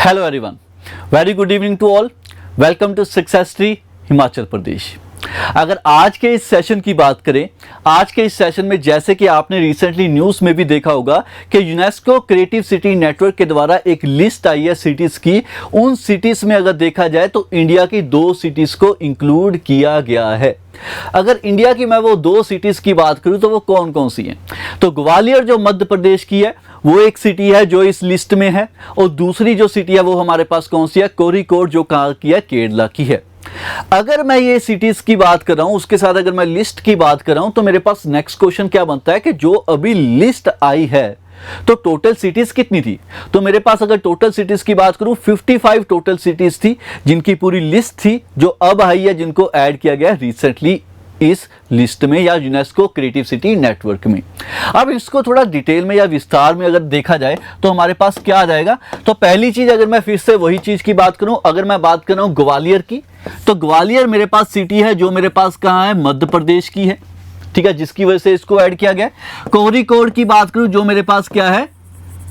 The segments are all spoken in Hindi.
Hello everyone, very good evening to all. Welcome to success tree Himachal Pradesh. अगर आज के इस सेशन की बात करें, आज के इस सेशन में जैसे कि आपने रिसेंटली न्यूज़ में भी देखा होगा कि यूनेस्को क्रिएटिव सिटी नेटवर्क के द्वारा एक लिस्ट आई है सिटीज़ की। उन सिटीज़ में अगर देखा जाए तो इंडिया की 2 सिटीज़ को इंक्लूड किया गया है। अगर इंडिया की मैं वो 2 सिटीज़ की बात करूं तो वो कौन कौन सी हैं? तो ग्वालियर जो मध्य प्रदेश की है वो एक सिटी है जो इस लिस्ट में है, और दूसरी जो सिटी है वो हमारे पास कौन सी है? कोरिकोड जो कहाँ की है? केरला की है। अगर मैं ये सिटीज की बात कर रहा हूं, उसके साथ अगर मैं लिस्ट की बात कर रहा हूं, तो मेरे पास नेक्स्ट क्वेश्चन क्या बनता है कि जो अभी लिस्ट आई है तो टोटल सिटीज कितनी थी? तो मेरे पास अगर टोटल सिटीज की बात करूं 55 टोटल सिटीज थी जिनकी पूरी लिस्ट थी, जो अब आई है, जिनको ऐड किया गया रिसेंटली इस लिस्ट में या यूनेस्को क्रिएटिव सिटी नेटवर्क में। अब इसको थोड़ा डिटेल में या विस्तार में अगर देखा जाए तो हमारे पास क्या आ जाएगा? तो पहली चीज, अगर मैं फिर से वही चीज की बात करूं, अगर मैं बात कर रहा हूं ग्वालियर की, तो ग्वालियर मेरे पास सिटी है जो मेरे पास कहां है? मध्य प्रदेश की है, ठीक है, जिसकी वजह से इसको ऐड किया गया। कोरिकोड की बात करूं जो मेरे पास क्या है?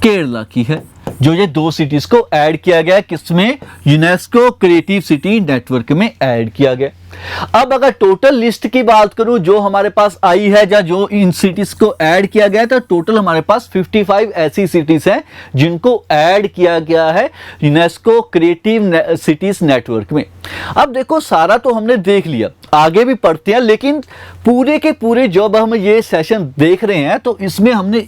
केरला की है, जो ये 2 सिटीज को ऐड किया गया। किसमें? यूनेस्को क्रिएटिव सिटी नेटवर्क में ऐड किया गया। अब अगर टोटल लिस्ट की बात करूं जो हमारे पास आई है या जो इन सिटीज को ऐड किया गया, तो टोटल हमारे पास 55 ऐसी सिटीज हैं जिनको ऐड किया गया है यूनेस्को क्रिएटिव सिटीज नेटवर्क में। अब देखो, सारा तो हमने देख लिया, आगे भी पढ़ते हैं, लेकिन पूरे के पूरे जब हम ये सेशन देख रहे हैं तो इसमें हमने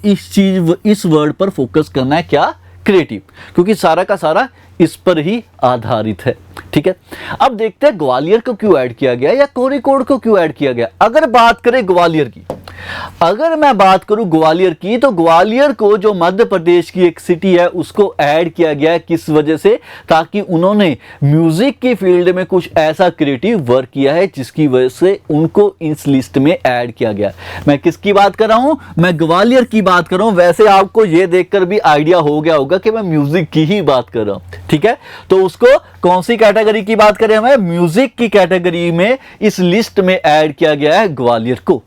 इस वर्ड पर फोकस करना है, क्या? क्रिएटिव, क्योंकि सारा का सारा इस पर ही आधारित है, ठीक है। अब देखते हैं ग्वालियर को क्यों ऐड किया गया या कोरिकोड को क्यों ऐड किया गया। अगर बात करें ग्वालियर की, अगर मैं बात करूं ग्वालियर की, तो ग्वालियर को जो मध्य प्रदेश की एक सिटी है उसको ऐड किया गया है। किस वजह से? ताकि उन्होंने म्यूजिक की फील्ड में कुछ ऐसा क्रिएटिव वर्क किया है जिसकी वजह से उनको इस लिस्ट में ऐड किया गया। मैं किसकी बात कर रहा हूं? मैं ग्वालियर की बात कर रहा हूं। वैसे आपको यह देखकर भी आइडिया हो गया होगा कि मैं म्यूजिक की ही बात कर रहा हूं, ठीक है। तो उसको कौन सी कैटेगरी की बात करें? हमें म्यूजिक की कैटेगरी में इस लिस्ट में ऐड किया गया है ग्वालियर को।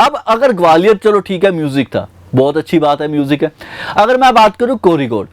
अब अगर ग्वालियर, चलो ठीक है, म्यूजिक था, बहुत अच्छी बात है, म्यूजिक है। अगर मैं बात करूं कोरिकोड,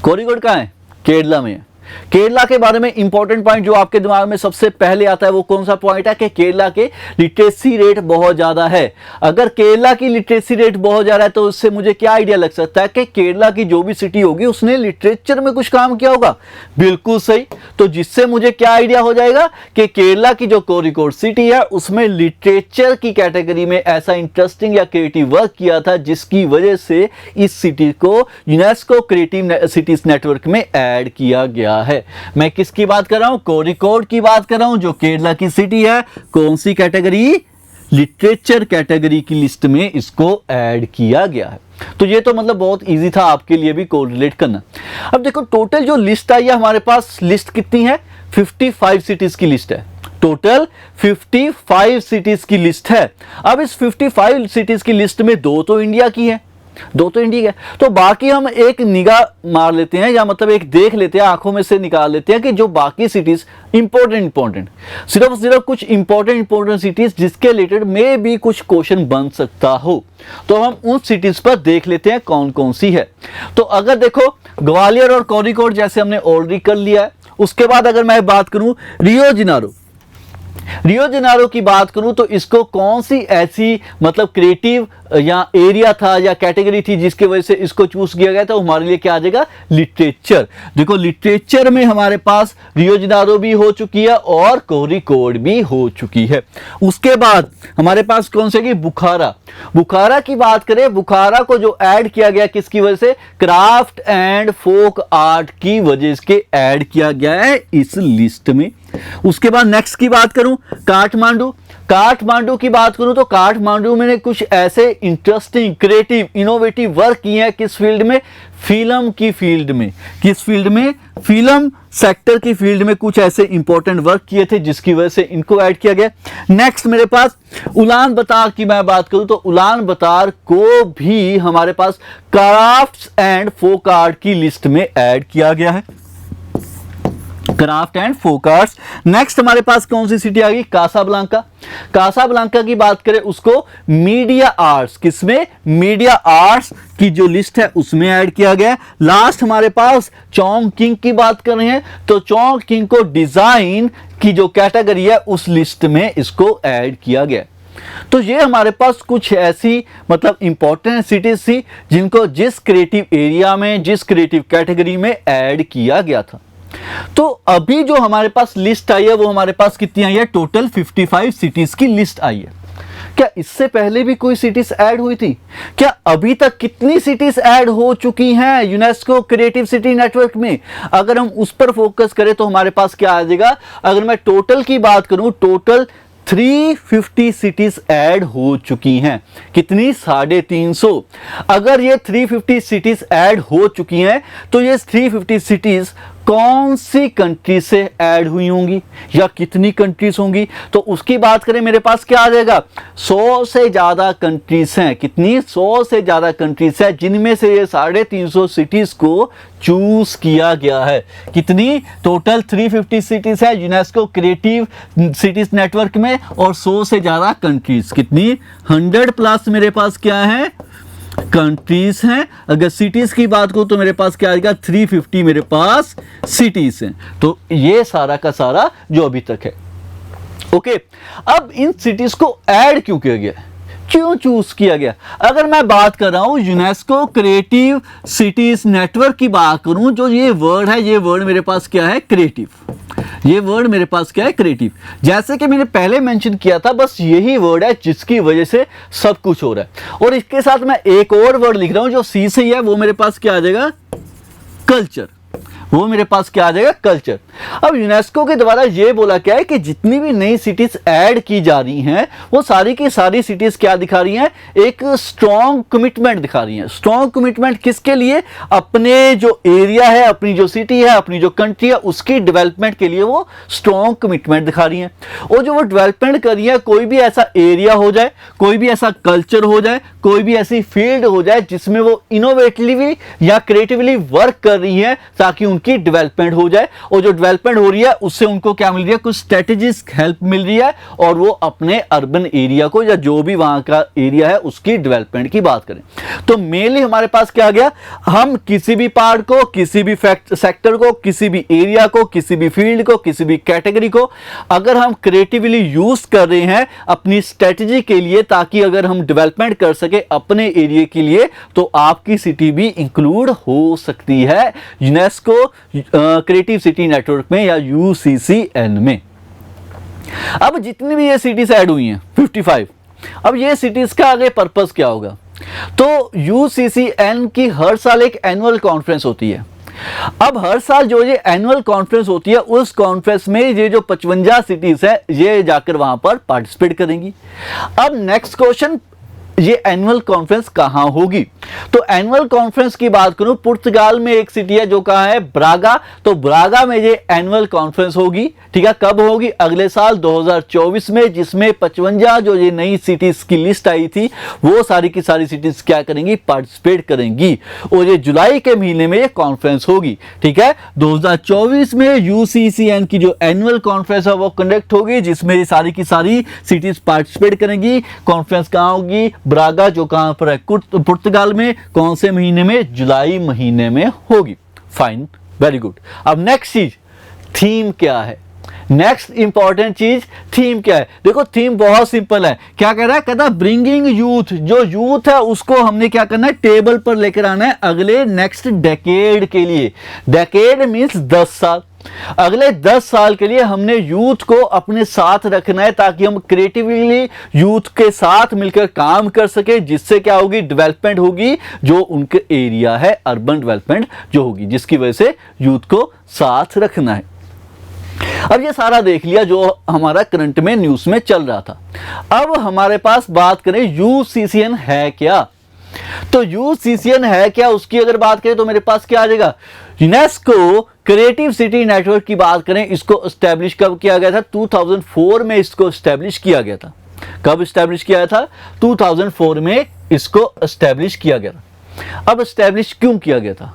कोरिकोड कहां है? केरला में है। केरला के बारे में इंपॉर्टेंट पॉइंट जो आपके दिमाग में सबसे पहले आता है वो कौन सा पॉइंट है? कि केरला के लिटरेसी रेट बहुत ज्यादा है। अगर केरला की लिटरेसी रेट बहुत ज्यादा है तो उससे मुझे क्या आइडिया लग सकता है कि केरला की जो भी सिटी होगी उसने लिटरेचर में कुछ काम किया होगा। बिल्कुल सही। तो जिससे मुझे क्या आइडिया हो जाएगा कि केरला की जो कोरिकोड सिटी है उसमें लिटरेचर की कैटेगरी में ऐसा इंटरेस्टिंग या क्रिएटिव वर्क किया था जिसकी वजह से इस सिटी को यूनेस्को क्रिएटिव सिटीज नेटवर्क में ऐड किया गया है। मैं किसकी बात कर रहा हूं? कोरिकोड की बात कर रहा हूं, जो केरला की सिटी है। कौन सी कैटेगरी? लिटरेचर कैटेगरी की लिस्ट में इसको ऐड किया गया है। तो ये तो मतलब बहुत इजी था आपके लिए भी कोरिलेट करना। अब देखो, टोटल जो लिस्ट आई है हमारे पास, लिस्ट कितनी है? 55 सिटीज की लिस्ट है। टोटल 55 सिटीज की लिस्ट है। अब इस 55 सिटीज की लिस्ट में 2 तो इंडिया की है, 2 तो इंडिया है। तो बाकी हम एक निगाह मार लेते हैं, या मतलब एक देख लेते हैं, आंखों में से निकाल लेते हैं कि जो बाकी सिटीज इंपॉर्टेंट सिर्फ कुछ इंपॉर्टेंट सिटीज जिसके रिलेटेड में भी कुछ क्वेश्चन बन सकता हो, तो हम उन सिटीज पर देख लेते हैं कौन कौन सी है। तो अगर देखो, ग्वालियर और कोरिकोड जैसे हमने ऑलरेडी कर लिया है। उसके बाद अगर मैं बात करूं रियो जिनारो की बात करूं तो इसको कौन सी ऐसी मतलब क्रिएटिव या एरिया था या कैटेगरी थी जिसकी वजह से इसको चूज किया गया था? तो हमारे लिए क्या आ जाएगा? लिटरेचर। देखो, लिटरेचर में हमारे पास रियो जिनारो भी हो चुकी है और कोरिकोड भी हो चुकी है। उसके बाद हमारे पास कौन सी? बुखारा की बात करें, बुखारा को जो ऐड किया गया किसकी वजह से? क्राफ्ट एंड फोक आर्ट की वजह से ऐड किया गया है इस लिस्ट में। उसके बाद नेक्स्ट की बात करूं, काठमांडू की बात करूं तो काठमांडू में कुछ ऐसे इंटरेस्टिंग, क्रिएटिव, इनोवेटिव वर्क किए हैं। किस फील्ड में? फिल्म की फील्ड में। किस फील्ड में? फिल्म सेक्टर की फील्ड में कुछ ऐसे इंपॉर्टेंट वर्क किए थे जिसकी वजह से इनको ऐड किया गया। नेक्स्ट मेरे पास उलान बातर की मैं बात करूं तो उलान बातर को भी हमारे पास क्राफ्ट्स एंड फोक आर्ट की लिस्ट में ऐड किया गया है। Craft and focus. नेक्स्ट हमारे पास कौन सी सिटी आ गई? कासाब्लांका। कासाब्लांका की बात करें उसको मीडिया आर्ट्स, किसमें? मीडिया आर्ट्स की जो लिस्ट है उसमें ऐड किया गया। लास्ट हमारे पास चोंगकिंग की बात कर रहे हैं तो चोंगकिंग को डिजाइन की जो कैटेगरी है उस लिस्ट में इसको ऐड किया गया। तो ये हमारे पास कुछ ऐसी मतलब इंपॉर्टेंट सिटीज थी जिनको जिस क्रिएटिव एरिया में, जिस क्रिएटिव कैटेगरी में ऐड किया गया था। तो अभी जो हमारे पास लिस्ट आई है वो हमारे पास कितनी आई है? टोटल 55 सिटीज की लिस्ट आई है। क्या इससे पहले भी कोई सिटीज ऐड हुई थी? क्या अभी तक कितनी सिटीज ऐड हो चुकी हैं यूनेस्को क्रिएटिव सिटी नेटवर्क में? अगर हम उस पर फोकस करें तो हमारे पास क्या आ जाएगा? अगर मैं टोटल की बात करूं, टोटल 350 सिटीज ऐड हो चुकी हैं। कितनी? 350। अगर ये 350 सिटीज ऐड हो चुकी हैं तो ये 350 सिटीज कौन सी कंट्री से ऐड हुई होंगी या कितनी कंट्रीज होंगी? तो उसकी बात करें मेरे पास क्या आ जाएगा? 100 से ज्यादा कंट्रीज हैं। कितनी? 100 से ज्यादा कंट्रीज है जिनमें से ये 350 सिटीज को चूज किया गया है। कितनी? टोटल 350 सिटीज है यूनेस्को क्रिएटिव सिटीज नेटवर्क में और 100 से ज्यादा कंट्रीज। कितनी? 100 प्लस मेरे पास क्या है? कंट्रीज हैं। अगर सिटीज की बात करूं तो मेरे पास क्या आएगा? 350 मेरे पास सिटीज हैं। तो ये सारा का सारा जो अभी तक है। ओके, अब इन सिटीज को ऐड क्यों किया गया, क्यों चूज किया गया? अगर मैं बात कर रहा हूं यूनेस्को क्रिएटिव सिटीज नेटवर्क की बात करूं, जो ये वर्ड है, ये वर्ड मेरे पास क्या है? क्रिएटिव। ये वर्ड मेरे पास क्या है? क्रिएटिव। जैसे कि मैंने पहले मेंशन किया था, बस यही वर्ड है जिसकी वजह से सब कुछ हो रहा है। और इसके साथ मैं एक और वर्ड लिख रहा हूं जो सी से ही है, वो मेरे पास क्या आ जाएगा? कल्चर। वो मेरे पास क्या आ जाएगा? कल्चर। अब यूनेस्को के द्वारा ये बोला क्या है कि जितनी भी नई सिटीज ऐड की जा रही हैं वो सारी की सारी सिटीज क्या दिखा रही हैं? एक स्ट्रॉन्ग कमिटमेंट दिखा रही हैं। स्ट्रॉन्ग कमिटमेंट किसके लिए? अपने जो एरिया है, अपनी जो सिटी है, अपनी जो कंट्री है, उसकी डेवलपमेंट के लिए वो स्ट्रॉन्ग कमिटमेंट दिखा रही हैं। और जो वो डेवलपमेंट कर रही है, कोई भी ऐसा एरिया हो जाए, कोई भी ऐसा कल्चर हो जाए, कोई भी ऐसी फील्ड हो जाए जिसमें वो इनोवेटिवली या क्रिएटिवली वर्क कर रही है ताकि उनकी डेवलपमेंट हो जाए। और जो डेवलपमेंट हो रही है उससे उनको क्या मिल रही है? कुछ स्ट्रेटेजिक हेल्प मिल रही है और वो अपने अर्बन एरिया को या जो भी वहां का एरिया है उसकी डेवलपमेंट की बात करें तो मेनली हमारे पास क्या आ गया? हम किसी भी पार्ट को, किसी भी सेक्टर को, किसी भी एरिया को, किसी भी फील्ड को, किसी भी कैटेगरी को अगर हम क्रिएटिवली यूज कर रहे हैं अपनी स्ट्रेटेजी के लिए ताकि अगर हम डेवलपमेंट कर सके अपने एरिया के लिए, तो आपकी सिटी भी इंक्लूड हो सकती है यूनेस्को क्रिएटिव सिटी नेटवर्क में या यूसीसीएन में। अब जितनी भी ये सिटीज ऐड हुई हैं 55, अब ये सिटीज का आगे पर्पस क्या होगा? तो यूसीसीएन की हर साल एक एनुअल कॉन्फ्रेंस होती है। अब हर साल जो ये एनुअल कॉन्फ्रेंस होती है उस कॉन्फ्रेंस में ये जो 55 सिटीज है ये जाकर वहां पर पार्टिसिपेट करेंगी। अब नेक्स्ट क्वेश्चन, ये एनुअल कॉन्फ्रेंस कहां होगी? तो एनुअल कॉन्फ्रेंस की बात करूं, पुर्तगाल में एक सिटी है जो कहां है? ब्रागा। तो ब्रागा में ये एनुअल कॉन्फ्रेंस होगी। ठीक है, कब होगी? अगले साल 2024 में, जिसमें 55 जो ये नई सिटीज की लिस्ट आई थी वो सारी की सारी सिटीज क्या करेंगी? पार्टिसिपेट करेंगी। और ये जुलाई के महीने में ये कॉन्फ्रेंस होगी। ठीक है, 2024 में यूसीसीएन की जो एनुअल कॉन्फ्रेंस है वो कंडक्ट होगी जिसमें ये सारी की सारी सिटीज पार्टिसिपेट करेंगी। कॉन्फ्रेंस कहां होगी? ब्रागा, जो कहां पर है? पुर्तगाल में। कौन से महीने में? जुलाई महीने में होगी। Fine, very good. अब नेक्स्ट चीज, थीम क्या है? नेक्स्ट इंपॉर्टेंट चीज थीम क्या है? देखो थीम बहुत सिंपल है। क्या कह रहा है? कहता है ब्रिंगिंग यूथ। जो यूथ है उसको हमने क्या करना है? टेबल पर लेकर आना है अगले नेक्स्ट डेकेड के लिए। डेकेड मींस 10 साल। अगले 10 साल के लिए हमने यूथ को अपने साथ रखना है ताकि हम क्रिएटिवली यूथ के साथ मिलकर काम कर सके, जिससे क्या होगी? डेवलपमेंट होगी जो उनके एरिया है, अर्बन डेवलपमेंट जो होगी, जिसकी वजह से यूथ को साथ रखना है। अब ये सारा देख लिया जो हमारा करंट में न्यूज में चल रहा था। अब हमारे पास बात करें यूसीसीएन है क्या? तो यूसीसीएन है क्या उसकी अगर बात करें तो मेरे पास क्या आ जाएगा? यूनेस्को क्रिएटिव सिटी नेटवर्क की बात करें, इसको एस्टैब्लिश कब किया गया था? 2004 में इसको एस्टैब्लिश किया गया था। कब एस्टैब्लिश किया था? 2004 में इसको एस्टैब्लिश किया गया था। अब एस्टैब्लिश क्यों किया गया था?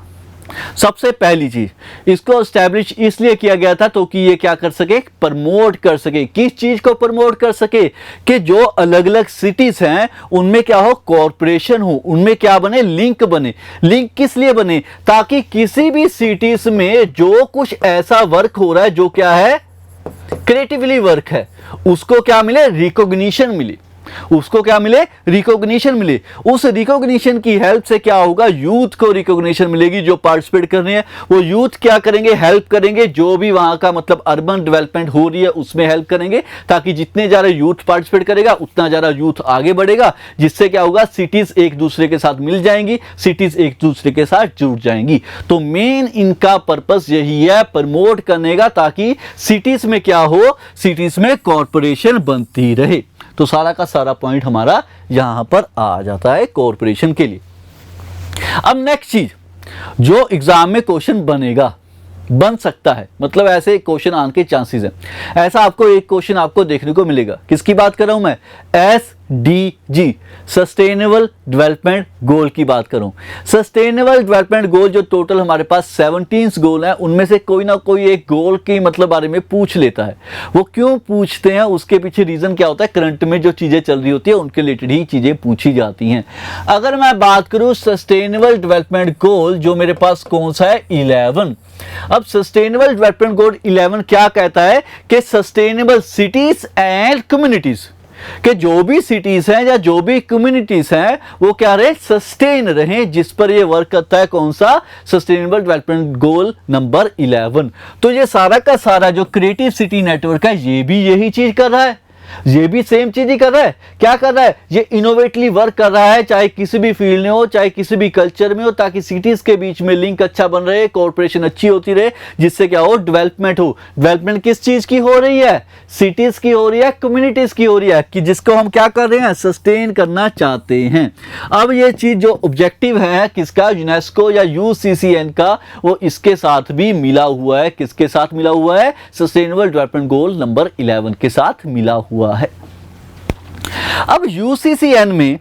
सबसे पहली चीज इसको एस्टैब्लिश इसलिए किया गया था तो कि ये क्या कर सके, प्रमोट कर सके। किस चीज को प्रमोट कर सके कि जो अलग अलग सिटीज हैं उनमें क्या हो, कॉरपोरेशन हो, उनमें क्या बने, लिंक बने। लिंक किस लिए बने, ताकि किसी भी सिटीज में जो कुछ ऐसा वर्क हो रहा है जो क्या है, क्रिएटिवली वर्क है, उसको क्या मिले, रिकॉग्निशन मिले। उसको क्या मिले, रिकॉग्निशन मिले। उस रिकॉग्निशन की हेल्प से क्या होगा, यूथ को रिकॉग्निशन मिलेगी। जो पार्टिसिपेट कर रहे हैं वो यूथ क्या करेंगे, हेल्प करेंगे। जो भी वहां का मतलब अर्बन डेवलपमेंट हो रही है उसमें हेल्प करेंगे, ताकि जितने ज्यादा यूथ पार्टिसिपेट करेगा उतना ज्यादा यूथ आगे बढ़ेगा, जिससे क्या होगा, सिटीज एक दूसरे के साथ मिल जाएंगी, सिटीज एक दूसरे के साथ जुड़ जाएंगी। तो मेन इनका पर्पस यही है, प्रमोट करने का, ताकि सिटीज में क्या हो, सिटीज में कॉरपोरेशन बनती रहे। तो सारा का सारा पॉइंट हमारा यहां पर आ जाता है कॉरपोरेशन के लिए। अब नेक्स्ट चीज जो एग्जाम में क्वेश्चन बन सकता है, मतलब ऐसे क्वेश्चन आने के चांसेस हैं। ऐसा आपको एक क्वेश्चन आपको देखने को मिलेगा। किसकी बात कर रहा हूं मैं, SDG, सस्टेनेबल डेवलपमेंट गोल की बात करूं। सस्टेनेबल डेवलपमेंट गोल जो टोटल हमारे पास 17 गोल हैं, उनमें से कोई ना कोई एक गोल के मतलब बारे में पूछ लेता है। वो क्यों पूछते हैं, उसके पीछे रीजन क्या होता है, करंट में जो चीजें चल रही होती है उनके रिलेटेड ही चीजें पूछी जाती हैं। अगर मैं बात करूं सस्टेनेबल डेवलपमेंट गोल जो मेरे पास कौन सा है, 11। अब सस्टेनेबल डेवलपमेंट गोल 11 क्या कहता है कि सस्टेनेबल सिटीज एंड कम्युनिटीज, कि जो भी सिटीज हैं या जो भी कम्युनिटीज हैं वो क्या रहे, सस्टेन रहे, जिस पर ये वर्क करता है कौन सा, सस्टेनेबल डेवलपमेंट गोल नंबर 11। तो ये सारा का सारा जो क्रिएटिव सिटी नेटवर्क है ये भी यही चीज कर रहा है, ये भी सेम चीज ही कर रहा है। क्या कर रहा है, ये इनोवेटली वर्क कर रहा है, चाहे किसी भी फील्ड में हो, चाहे किसी भी कल्चर में हो, ताकि सिटीज के बीच में लिंक अच्छा बन रहे, कॉर्पोरेशन अच्छी होती रहे, जिससे क्या हो, डेवलपमेंट हो। डेवलपमेंट किस चीज की हो रही है, सिटीज की हो रही है, कम्युनिटीज की हो रही है, कि जिसको हम क्या कर रहे हैं, सस्टेन करना चाहते हैं। अब ये चीज जो ऑब्जेक्टिव है किसका, यूनेस्को या UCCN का, वो इसके साथ भी मिला हुआ है। किसके साथ मिला हुआ है, सस्टेनेबल डेवलपमेंट गोल नंबर 11 के साथ मिला हुआ है। अब UCCN में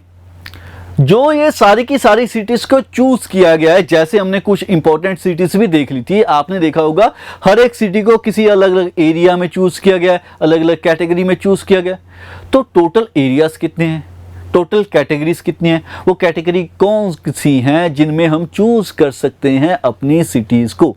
जो ये सारी की सारी सिटीज को चूज किया गया है, जैसे हमने कुछ इंपॉर्टेंट सिटीज भी देख ली थी, आपने देखा होगा हर एक सिटी को किसी अलग अलग एरिया में चूज किया गया है, अलग अलग कैटेगरी में चूज किया गया। तो टोटल एरियाज कितने हैं, टोटल कैटेगरीज कितनी हैं, वो कैटेगरी कौन सी हैं जिनमें हम चूज कर सकते हैं अपनी सिटीज को।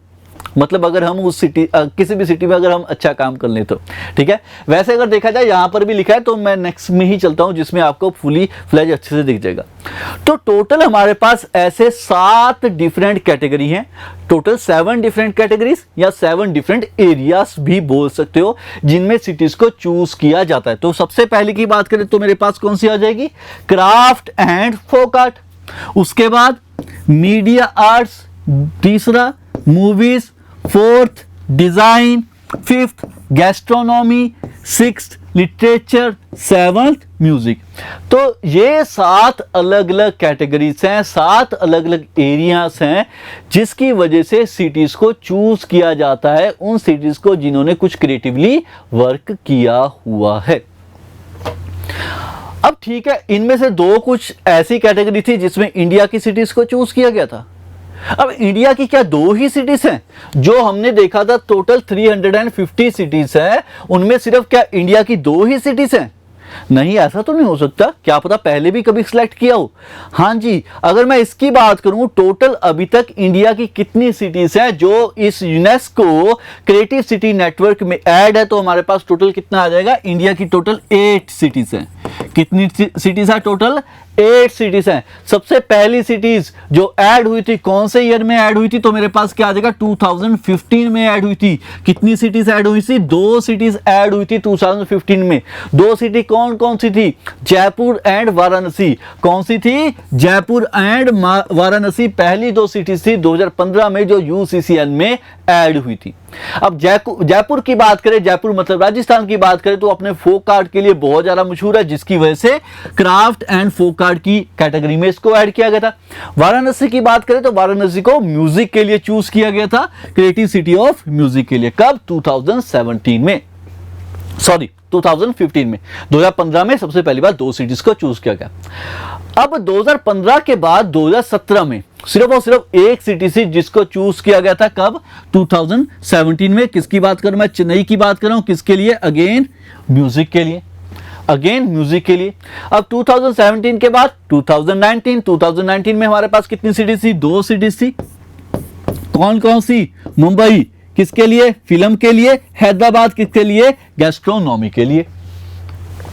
मतलब अगर हम उस सिटी किसी भी सिटी में अगर हम अच्छा काम कर लें तो ठीक है। वैसे अगर देखा जाए यहां पर भी लिखा है, तो मैं नेक्स्ट में ही चलता हूं जिसमें आपको फुली फ्लैज अच्छे से दिख जाएगा। तो टोटल हमारे पास ऐसे 7 डिफरेंट कैटेगरी हैं, टोटल 7 डिफरेंट कैटेगरीज या 7 डिफरेंट एरियाज भी बोल सकते हो, जिनमें सिटीज को चूज किया जाता है। तो सबसे पहले की बात करें तो मेरे पास कौन सी आ जाएगी, क्राफ्ट एंड फोक आर्ट, उसके बाद मीडिया आर्ट्स, तीसरा movies, 4th design, 5th gastronomy, 6th literature, 7th music. तो ये 7 अलग अलग कैटेगरीज हैं, 7 अलग अलग एरियाज हैं, जिसकी वजह से सिटीज को चूज किया जाता है, उन सिटीज को जिन्होंने कुछ क्रिएटिवली वर्क किया हुआ है। अब ठीक है, इनमें से 2 कुछ ऐसी कैटेगरी थी जिसमें इंडिया की सिटीज को चूज किया गया था। अब इंडिया की क्या 2 ही सिटीज हैं, जो हमने देखा था टोटल 350 सिटीज है, उनमें सिर्फ क्या इंडिया की 2 ही सिटीज हैं? नहीं, ऐसा तो नहीं हो सकता, क्या पता पहले भी कभी सिलेक्ट किया हो। हाँ जी, अगर मैं इसकी बात करूं, टोटल अभी तक इंडिया की कितनी सिटीज हैं जो इस यूनेस्को क्रिएटिव सिटी नेटवर्क में ऐड है, तो हमारे पास टोटल कितना आ जाएगा, इंडिया की टोटल 8 सिटीज हैं। कितनी सिटीज है, टोटल 8 सिटीज हैं। सबसे पहली सिटीज जो ऐड हुई थी कौन से ईयर में ऐड हुई थी, तो मेरे पास क्या आ जाएगा, 2015 में ऐड हुई थी। कितनी सिटीज ऐड हुई थी, 2 सिटीज ऐड हुई थी 2015 में। 2 सिटी कौन कौन सी थी, जयपुर एंड वाराणसी। कौन सी थी, जयपुर एंड वाराणसी पहली 2 सिटीज थी 2015 में जो UCCN में ऐड हुई थी। अब जयपुर की बात करें, जयपुर मतलब राजस्थान की बात करें, तो अपने फोक आर्ट के लिए बहुत ज्यादा मशहूर है, जिसकी वजह से क्राफ्ट एंड फोक आर्ट की कैटेगरी में इसको ऐड किया गया था। वाराणसी की बात करें तो वाराणसी को म्यूजिक के लिए चूज किया गया था, क्रिएटिव सिटी ऑफ म्यूजिक के लिए। कब, 2017 में, सॉरी 2015 में। 2015 में सबसे पहली बार 2 सिटीज को चूज किया गया। अब 2015 के बाद 2017 में सिर्फ और सिर्फ एक सिटी थी जिसको चूज किया गया था। कब? 2017 में। किसकी बात करूं मैं? चेन्नई की बात कर रहा हूं। किसके लिए? अगेन म्यूजिक के लिए, अगेन म्यूजिक के लिए। अब 2017 के बाद 2019 में हमारे पास कितनी सिटीज थी? 2 सिटीज थी। कौन कौन सी? मुंबई किसके लिए? फिल्म के लिए। हैदराबाद किसके लिए? गैस्ट्रोनॉमी के लिए।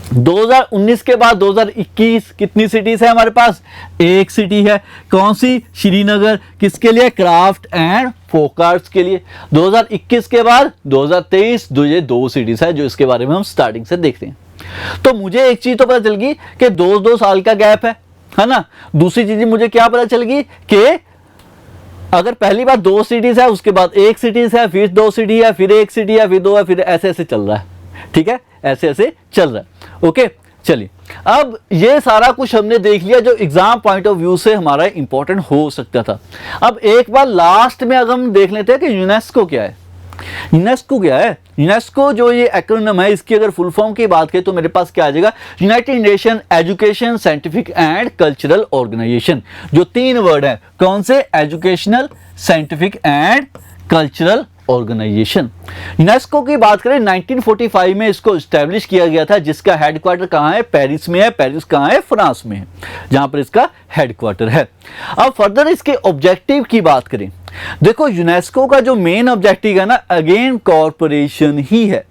2019 के बाद 2021 कितनी सिटीज है हमारे पास? एक सिटी है। कौन सी? श्रीनगर। किसके लिए? क्राफ्ट एंड फोक आर्ट्स के लिए। 2021 के बाद 2023 ये 2 सिटीज है जो इसके बारे में हम स्टार्टिंग से देखते हैं। तो मुझे एक चीज तो पता चल गई कि 2 साल का गैप है ना। दूसरी चीज मुझे क्या पता चल गई कि अगर पहली बार 2 सिटीज है, उसके बाद एक सिटीज है, फिर 2 सिटी है, फिर एक सिटी है, फिर 2 है, फिर ऐसे ऐसे चल रहा है। ठीक है, ऐसे ऐसे चल रहा है। ओके, चलिए अब ये सारा कुछ हमने देख लिया जो एग्जाम पॉइंट ऑफ व्यू से हमारा इंपॉर्टेंट हो सकता था। अब एक बार लास्ट में अगर हम देख लेते हैं कि यूनेस्को क्या है। यूनेस्को क्या है? यूनेस्को जो ये एक्रोनिम है, इसकी अगर फुल फॉर्म की बात करें तो मेरे पास क्या आ जाएगा? United Nation education scientific and cultural organisation. जो 3 वर्ड है, कौन से? Educational, scientific and cultural organisation. UNESCO की बात करें 1945 में इसको स्टैब्लिश किया गया था, जिसका हेडक्वार्टर कहां है? पेरिस में है। पेरिस कहां है? फ्रांस में है, जहां पर इसका हेडक्वार्टर है। अब फर्दर इसके ऑब्जेक्टिव की बात करें, देखो यूनेस्को का जो मेन ऑब्जेक्टिव है ना, अगेन कॉर्पोरेशन ही है।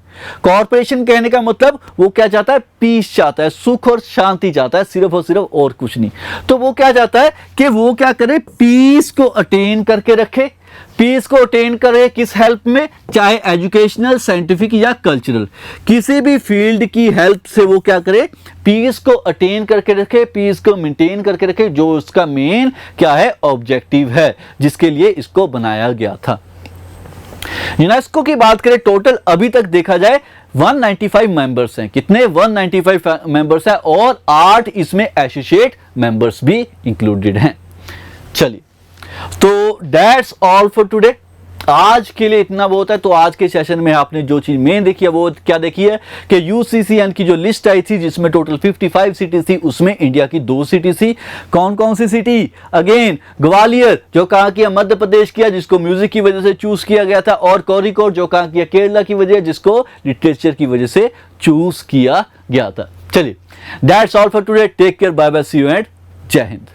कॉर्पोरेशन कहने का मतलब वो क्या चाहता है? पीस चाहता है, सुख और शांति चाहता है, सिर्फ और सिर्फ, और कुछ नहीं। तो वो क्या चाहता है कि वो क्या करे? पीस को अटेन करके रखे। पीस को अटेन करे किस हेल्प में? चाहे एजुकेशनल, साइंटिफिक या कल्चरल, किसी भी फील्ड की हेल्प से वो क्या करे? पीस को अटेन करके रखे, पीस को मेंटेन करके रखे, जो उसका मेन क्या है? ऑब्जेक्टिव है, जिसके लिए इसको बनाया गया था। यूनेस्को की बात करें, टोटल अभी तक देखा जाए 195 मेंबर्स हैं। कितने? 195 मेंबर्स हैं, और 8 इसमें एसोसिएट मेंबर्स भी इंक्लूडेड हैं। चलिए, तो दैट्स ऑल फॉर टुडे। आज के लिए इतना बहुत है। तो आज के सेशन में आपने जो चीज मेन देखी है वो क्या देखी है कि यूसीसीएन की जो लिस्ट आई थी जिसमें टोटल 55 सिटीज थी, उसमें इंडिया की 2 सिटी थी। कौन कौन सी सिटी? अगेन ग्वालियर, जो कहा कि मध्य प्रदेश किया, जिसको म्यूजिक की वजह से चूज किया गया था, और कोरिकोड, जो कहा कि केरला की वजह, जिसको लिटरेचर की वजह से चूज किया गया था। चलिए, that's all for today. Take care, bye bye, see you and जय हिंद।